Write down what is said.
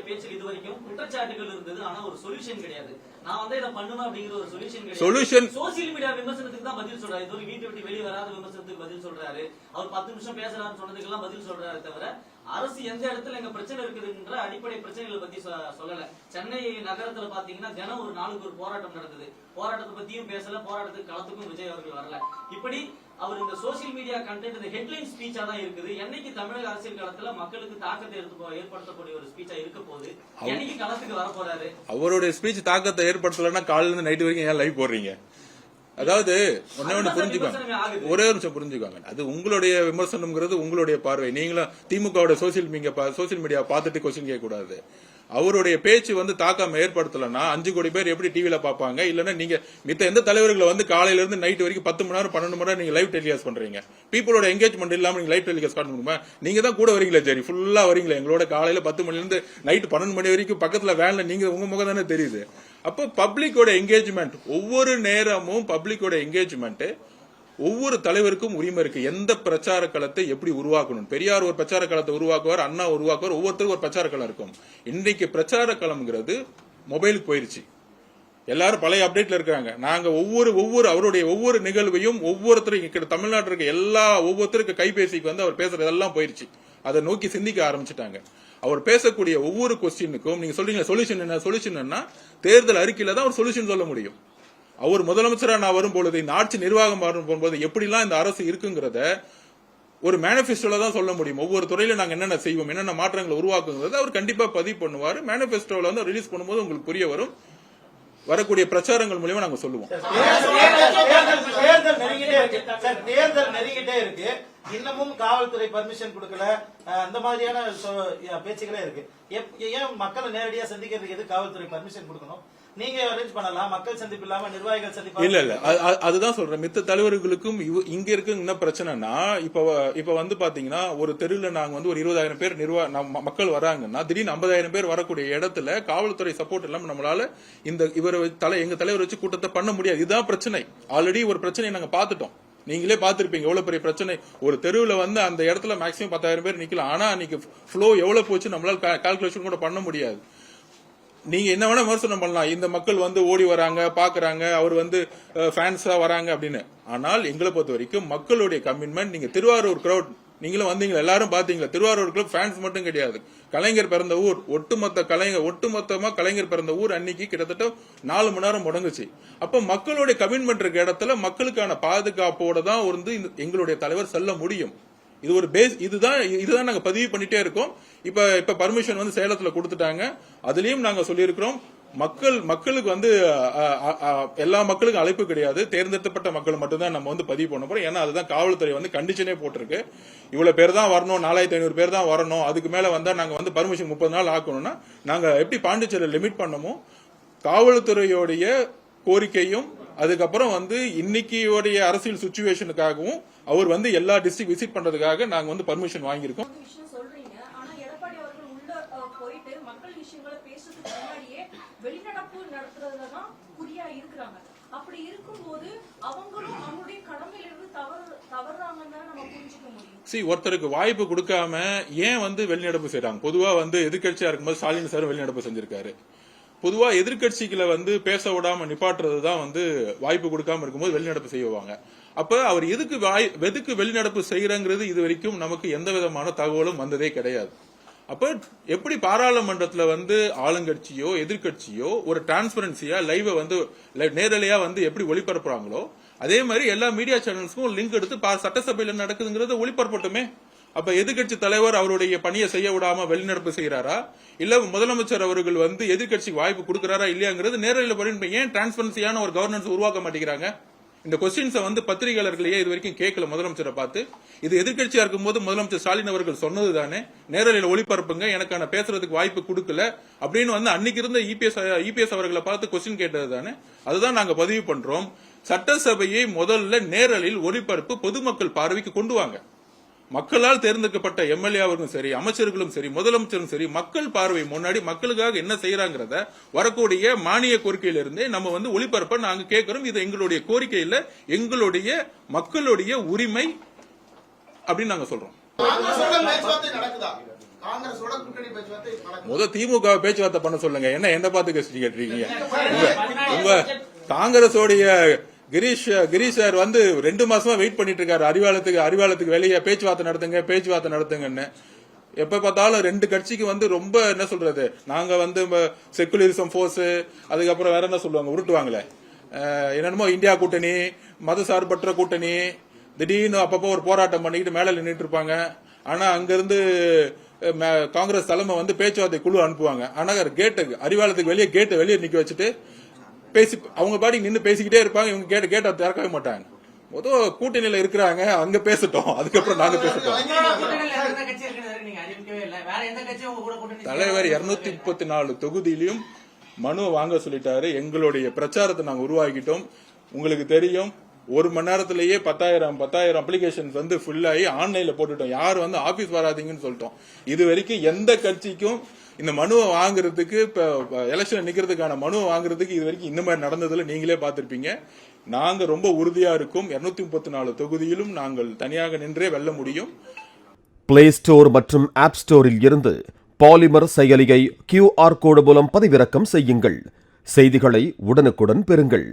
பேச்சில் இது வரைக்கும் குற்றச்சாட்டுகள் இருந்தது, ஆனா ஒரு சொல்யூஷன் கிடையாது. நான் வந்து இதை பண்ணுவேன் அப்படிங்கிற ஒரு சொல்யூஷன் கிடையாது. சோசியல் மீடியா விமர்சனத்துக்கு தான் பதில் சொல்றாரு. இது ஒரு வீட்டை விட்டு வெளியே வராத விமர்சனத்துக்கு பதில் சொல்றாரு. அவர் 10 நிமிஷம் பேசலாம்னு சொன்னதுக்கெல்லாம் பதில் சொல்றாரு தவிர அரசு எந்த இடத்துல எங்க பிரச்சனை இருக்குதுன்ற அடிப்படை பிரச்சனைகளை பத்தி சொல்லல. சென்னை நகரத்துல பாத்தீங்கன்னா தினம் ஒரு நாளுக்கு ஒரு போராட்டம் நடந்தது. போராட்டத்தை பத்தியும் பேசல, போராட்டத்துக்கு களத்துக்கும் விஜய் அவர்கள் வரல. இப்படி அவர் இந்த சோசியல் மீடியா கண்டென்ட் இந்த ஹெட்லைன் ஸ்பீச்சா தான் இருக்குது. என்னைக்கு தமிழக அரசியல் களத்துல மக்களுக்கு தாக்கத்தை ஏற்படுத்தக்கூடிய ஒரு ஸ்பீச்சா இருக்க போது, என்னைக்கு களத்துக்கு வர போறாரு? அவருடைய ஸ்பீச் தாக்கத்தை ஏற்படுத்தலன்னா காலையில இருந்து நைட் வரைக்கும் ஏன் லைவ் போடுறீங்க? அதாவது ஒண்ணு புரிஞ்சுக்கோங்க, ஒரே நிமிஷம் புரிஞ்சுக்கோங்க. அது உங்களுடைய விமர்சனம்ங்கிறது உங்களுடைய பார்வை. நீங்களும் திமுக சோசியல் மீடியா பார்த்துட்டு கொஸ்டின் கேட்க கூடாது. அவருடைய பேச்சு வந்து தாக்கம் ஏற்படுத்தலன்னா 5 கோடி பேர் எப்படி டிவில பாப்பாங்க? இல்லன்னா நீங்க மித்த எந்த தலைவர்களை வந்து காலையில இருந்து நைட் வரைக்கும் 10 மணி நேரம் 12 மணி நேரம் நீங்க லைவ் டெலிகாஸ்ட் பண்றீங்க? பீப்புளோட எங்கேஜ்மெண்ட் இல்லாம நீங்க லைவ் டெலிகாஸ்ட் பண்ண முடியுமா? நீங்க தான் கூட வரீங்களா? சரி, ஃபுல்லா வரீங்களா எங்களோட? காலையில 10 மணில இருந்து நைட் 12 மணி வரைக்கும் பக்கத்துல வேன்ல நீங்க உங்க முகம் தானே தெரியுது. அப்ப பப்ளிக்கோட என்கேஜ்மெண்ட், ஒவ்வொரு நேரமும் பப்ளிக்கோட என்கேஜ்மெண்ட் ஒவ்வொரு தலைவருக்கும் உரிமை இருக்கு. எந்த பிரச்சார களத்தை எப்படி உருவாக்கணும்? பெரியார் ஒரு பிரச்சார களத்தை உருவாக்குவார், அண்ணா உருவாக்குவார், ஒவ்வொருத்தருக்கும் ஒரு பிரச்சார களம் இருக்கும். இன்றைக்கு பிரச்சார களம்ங்கிறது மொபைலுக்கு போயிருச்சு. எல்லாரும் பழைய அப்டேட்ல இருக்காங்க. நாங்க அவருடைய ஒவ்வொரு நிகழ்வையும் ஒவ்வொருத்தரும் தமிழ்நாட்டில் இருக்க ஒவ்வொருத்தருக்கு கைபேசிக்கு வந்து அவர் பேசுறதெல்லாம் போயிருச்சு. அதை நோக்கி சிந்திக்க ஆரம்பிச்சுட்டாங்க. அவர் பேசக்கூடிய ஒவ்வொரு கொஸ்டினுக்கும் நீங்க சொல்றீங்க சொல்யூஷன் என்ன? தேர்தல் அறிக்கையில தான் ஒரு சொல்யூஷன் சொல்ல முடியும். அவர் முதலமைச்சரா நான் வரும்பொழுது, இந்த ஆட்சி நிர்வாகம் வரும்போது எப்படிலாம் இந்த அரசு இருக்குங்கிறத ஒரு மேனிபெஸ்டோல தான் சொல்ல முடியும். ஒவ்வொரு துறையில நாங்க என்னென்ன செய்வோம், என்னென்ன மாற்றங்களை உருவாக்குங்கிறத அவர் கண்டிப்பா பதிவு பண்ணுவாரு. மேனிபெஸ்டோல வந்து ரிலீஸ் பண்ணும்போது உங்களுக்கு புரிய வரும். வரக்கூடிய பிரச்சாரங்கள் மூலமா நாங்க சொல்லுவோம். தேர்தல் நெருங்கிட்டே இருக்கு, இன்னமும் காவல்துறை பர்மிஷன் கொடுக்கல, அந்த மாதிரியான பேச்சுகளே இருக்கு. ஏன் மக்களை நேரடியா சந்திக்கிறதுக்கு எது காவல்துறை பர்மிஷன் கொடுக்கணும்? நீங்க அரேஞ்ச் பண்ணலாம், மக்கள் சந்திப்பு இல்லாம நிர்வாகிகள் சந்திப்பு. இல்ல அதுதான் சொல்றேன். மித்த தலைவர்களுக்கும் இங்க இருக்கு என்ன பிரச்சனைனா, இப்ப வந்து பாத்தீங்கன்னா ஒரு தெருவில் நாங்க வந்து ஒரு 20,000 பேர் மக்கள் வராங்கன்னா திடீர்னு 50,000 பேர் வரக்கூடிய இடத்துல காவல்துறை சப்போர்ட் இல்லாம நம்மளால எங்க தலைவர் வச்சு கூட்டத்தை பண்ண முடியாது. இதுதான் பிரச்சனை. ஆல்ரெடி ஒரு பிரச்சனையை நாங்க பாத்துட்டோம். நீங்களே பாத்திருப்பீங்க எவ்வளவு பெரிய பிரச்சனை. ஒரு தெருவில் வந்து அந்த இடத்துல மேக்சிமம் 10,000 பேர் நிக்கலாம். ஆனா அன்னைக்கு ஃப்ளோ எவ்வளவு போச்சு நம்மளால கால்குலேஷன் கூட பண்ண முடியாது. நீங்க என்ன வேணா விமர்சனம் பண்ணலாம், இந்த மக்கள் வந்து ஓடி வராங்க, பாக்குறாங்க, அவர் வந்து ஃபேன்ஸா வராங்க அப்படின்னு. ஆனால் எங்களை பொறுத்த வரைக்கும் மக்களுடைய கமிட்மெண்ட், நீங்க திருவாரூர் கிரௌட் நீங்களும் வந்தீங்களா, எல்லாரும் பாத்தீங்களா? திருவாரூர் கிளப் ஃபேன்ஸ் மட்டும் கிடையாது, கலைஞர் பிறந்த ஊர், ஒட்டுமொத்தமா கலைஞர் பிறந்த ஊர் அன்னைக்கு கிட்டத்தட்ட 4 மணி நேரம் முடங்குச்சு. அப்ப மக்களுடைய கமிட்மெண்ட் இருக்க இடத்துல மக்களுக்கான பாதுகாப்போட தான் வந்து எங்களுடைய தலைவர் செல்ல முடியும். இது ஒரு பேஸ். இதுதான் நாங்க பதிவு பண்ணிட்டே இருக்கோம். இப்ப பர்மிஷன் வந்து சேலத்துல கொடுத்துட்டாங்க. அதுலயும் நாங்க சொல்லியிருக்கிறோம், மக்களுக்கு வந்து எல்லா மக்களுக்கும் அழைப்பு கிடையாது, தேர்ந்தெடுக்கப்பட்ட மக்கள் மட்டும்தான் நம்ம வந்து பதிவு பண்ண போறோம். ஏன்னா அதுதான் காவல்துறை வந்து கண்டிஷனே போட்டிருக்கு. இவ்வளவு பேர் தான் வரணும், 4500 பேர் தான் வரணும், அதுக்கு மேல வந்தா நாங்க வந்து பர்மிஷன் 30 நாள் ஆக்கணும்னா நாங்க எப்படி பாண்டிச்சேரியில் லிமிட் பண்ணமோ காவல்துறையோடைய கோரிக்கையும், அதுக்கப்புறம் வந்து இன்னைக்கு அரசியல் சிச்சுவேஷனுக்காகவும் அவர் வந்து எல்லா டிஸ்ட்ரிக்ட் விசிட் பண்றதுக்காக நாங்க வந்து பர்மிஷன் வாங்கியிருக்கோம். வெளிநடப்பு நடத்துறதுலதான் குறியா இருக்கிறாங்க. அப்படி இருக்கும்போது அவங்களும் அவங்களுடைய கடமையிலிருந்து தவறுறாங்கன்னு தான் நம்ம புரிஞ்சுக்க முடியும். ஒருத்தருக்கு வாய்ப்பு கொடுக்காம ஏன் வந்து வெளிநடப்பு செய்யறாங்க? பொதுவா வந்து எதிர்கட்சியா இருக்கும்போது ஸ்டாலின் சார் வெளிநடப்பு செஞ்சிருக்காரு. பொதுவா எதிர்கட்சிகளை வந்து பேச விடாம நிப்பாட்டுறதுதான் வந்து வாய்ப்பு கொடுக்காம இருக்கும்போது வெளிநடப்பு செய்வாங்க. அப்ப அவர் எதுக்கு வெளிநடப்பு செய்யறங்கிறது இது வரைக்கும் நமக்கு எந்த விதமான தகவலும் வந்ததே கிடையாது. அப்ப எப்படி பாராளுமன்றத்துல வந்து ஆளுங்கட்சியோ எதிர்கட்சியோ ஒரு டிரான்ஸ்பரன்சியா லைவ வந்து நேரலையா வந்து எப்படி ஒளிபரப்புறாங்களோ அதே மாதிரி எல்லா மீடியா சேனல்ஸ்க்கும் லிங்க் எடுத்து சட்டசபையில நடக்குதுங்கிறத ஒளிபரப்பட்டுமே. அப்ப எதிர்கட்சி தலைவர் அவருடைய பணியை செய்ய விடாம வெளிநடப்பு செய்யறாரா, இல்ல முதலமைச்சர் அவர்கள் வந்து எதிர்கட்சிக்கு வாய்ப்பு கொடுக்கிறாரா இல்லையாங்கிறது நேரலையில பண்ணி ஏன் டிரான்ஸ்பரன்சியான ஒரு கவர்னன்ஸ் உருவாக்க மாட்டேங்கிறாங்க? இந்த கொஸ்டின்ஸை வந்து பத்திரிகையாளர்களையே இது வரைக்கும் கேட்கல முதலமைச்சரை பார்த்து. இது எதிர்கட்சியா இருக்கும்போது முதலமைச்சர் ஸ்டாலின் அவர்கள் சொன்னது தானே, நேரலையில ஒளிபரப்புங்க, எனக்கான பேசுறதுக்கு வாய்ப்பு கொடுக்கல அப்படின்னு வந்து அன்னைக்கு இருந்த இபிஎஸ் அவர்களை பார்த்து கொஸ்டின் கேட்டது தானே. அதுதான் நாங்க பதிவு பண்றோம். சட்டசபையை முதல்ல நேரலில் ஒளிபரப்பு பொதுமக்கள் பார்வைக்கு கொண்டு வாங்க. மக்களால் தேர்ந்தெடுக்கப்பட்ட எம்எல்ஏ அவர்களும் சரி, அமைச்சர்களும் சரி, முதலமைச்சரும் சரி, மக்கள் பார்வை முன்னாடி மக்களுக்காக என்ன செய்யறாங்கிறத வரக்கூடிய மானிய கோரிக்கையிலிருந்தே நம்ம வந்து ஒளிபரப்ப நாங்க கேட்கிறோம். இது எங்களுடைய கோரிக்கையில எங்களுடைய மக்களுடைய உரிமை அப்படின்னு நாங்க சொல்றோம். காங்கிரஸோட கூட்டணி பேச்சுவார்த்தை நடக்கும். முத திமுக பேச்சுவார்த்தை பண்ண சொல்லுங்க. என்ன பார்த்து கேட்டீங்க? உங்க காங்கிரஸோடைய கிரீஷ் சார் வந்து 2 மாசமா வெயிட் பண்ணிட்டு இருக்காரு. அறிவாலயத்துக்கு வெளியே பேச்சுவார்த்தை நடத்துங்கன்னு. எப்ப பார்த்தாலும் 2 கட்சிக்கு வந்து ரொம்ப என்ன சொல்றது, நாங்க வந்து செக்குலரிசம் போர்ஸ், அதுக்கப்புறம் வேற என்ன சொல்லுவாங்க, உருட்டுவாங்களே, என்னென்னமோ இந்தியா கூட்டணி, மத சார்பற்ற கூட்டணி, திடீர்னு அப்பப்போ ஒரு போராட்டம் பண்ணிக்கிட்டு மேல நின்றுட்டு இருப்பாங்க. ஆனா அங்கிருந்து காங்கிரஸ் தலைமை வந்து பேச்சுவார்த்தை குழு அனுப்புவாங்க. ஆனா அறிவாலயத்துக்கு வெளியே நிக்க வச்சுட்டு அவங்க பாடி நின்று பேசிக்கிட்டே இருப்பாங்க. இவங்க கேட்ட திறக்கவே மாட்டாங்க. மொத்தம் கூட்டணியில இருக்கிறாங்க, அங்க பேசட்டும், அதுக்கப்புறம் நாங்க பேசட்டும். தலைவர் 234 தொகுதியிலும் மனு வாங்க சொல்லிட்டாரு. எங்களுடைய பிரச்சாரத்தை நாங்க உருவாக்கிட்டோம். உங்களுக்கு தெரியும், 1 மணி நேரத்திலேயே 10,000 அப்ளிகேஷன்ஸ் வந்து ஃபுல் ஆகி ஆன்லைன்ல போட்டுட்டோம். யாரும் வந்து ஆபீஸ் வராதீங்கன்னு சொல்லிட்டோம். இது வரைக்கும் எந்த கட்சிக்கும் இந்த மனுவை வாங்குறதுக்கு, இப்ப எலெக்ஷன் நிக்கிறதுக்கான மனுவை வாங்குறதுக்கு இது வரைக்கும் இந்த மாதிரி நடந்ததுல நீங்களே பார்த்திருப்பீங்க. நாங்க ரொம்ப உறுதியா இருக்கும். 234 தொகுதியிலும் நாங்கள் தனியாக நின்றே வெல்ல முடியும். பிளே ஸ்டோர் மற்றும் ஆப் ஸ்டோரில் இருந்து பாலிமர் செயலியை QR கோடு மூலம் பதிவிறக்கம் செய்யுங்கள். செய்திகளை உடனுக்குடன் பெறுங்கள்.